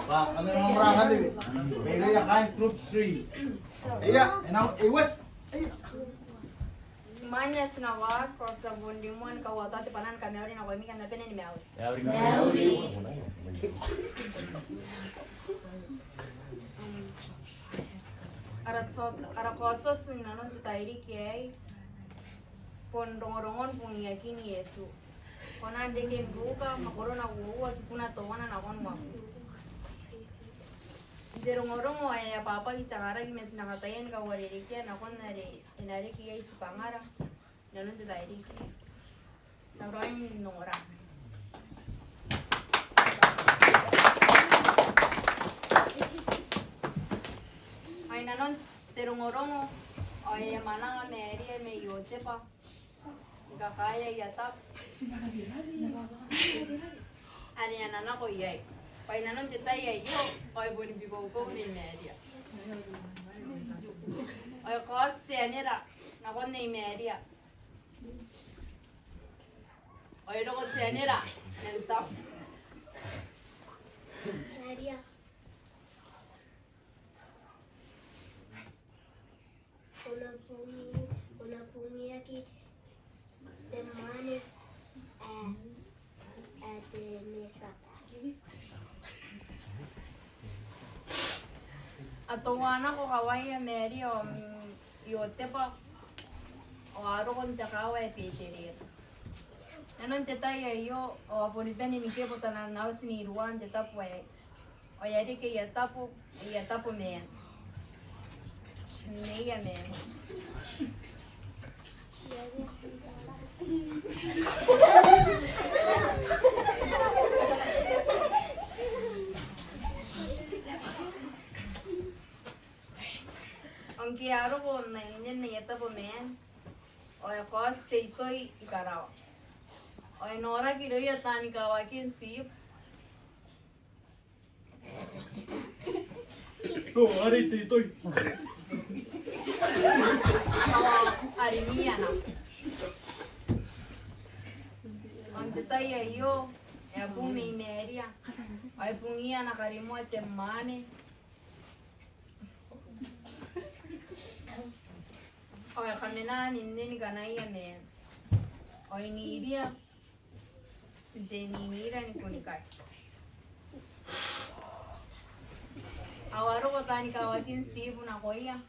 Ano yung marangan din? Pero yakan, group 3. Iya, it was... Manya sinawa ko sa bundimuan ka wata ti panan kami ori na ko mi kan na penen meawi. Arakosos nanon ti tairi kay pondongorongon pung yakin Yesu. Kona deke buka makorona wuwa kuna towana na kon wa. Derongorong ay papa kita karag mes nakatayan ka waririkya na kon nare inari kiyay si pangara nanon ti tairi kay. Tawrain nongora. Ay nanon terongorong ay manang meri me yote pa. Kakaya yatap. Ari nana ko yai. Pai nanon tita yai yo ay boni bibo ko ni meria. Ay kos tianera na ko ni meria. Ay ro ko tianera nentap. Meria. Unatumia kitemani mesa. Atuwana ko kawai meri o yote pa o aro kon takawai peteri. Nanon teta yo o aponipeni ni kepo tanan naus ni ruan teta pwe. O yari ke yatapo me. Neya me. Ang kiaro ko na inyan na yata po men. O ako stay to'y ikaraw. O nora kilo yata ni kawakin sip. Oh, ari ito'y. Arimiya na. Ang detay yo, pung may meria. Ay pung iya nakarimo at temane. Ay kami na nindin ganaya men. Ay ni idia. Deninira ni kunikay. Awaro ko tani kawatin sibu na koya.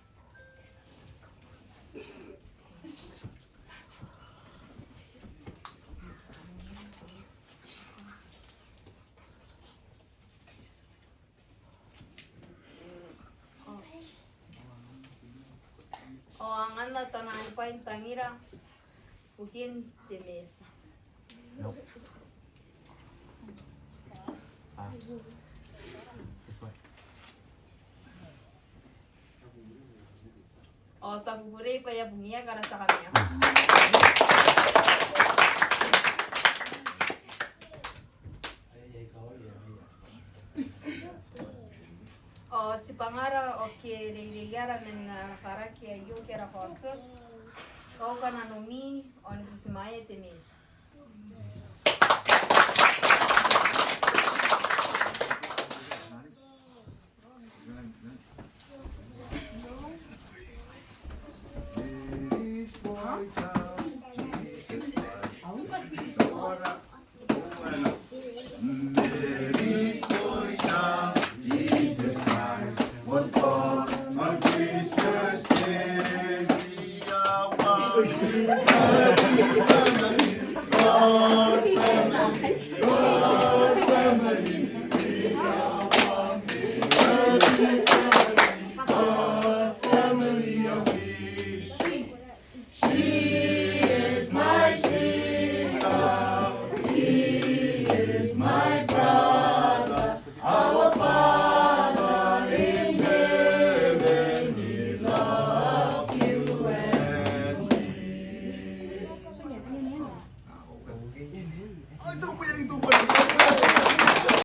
O ang anak tanay pa yung tangira. Ukin de mesa. Nope. O sa bubure pa ya bungia kara sa kanya. O si pangara o kiriliara men nakaraki ayo kera forces. Kau kana nomi on kusimaye temis.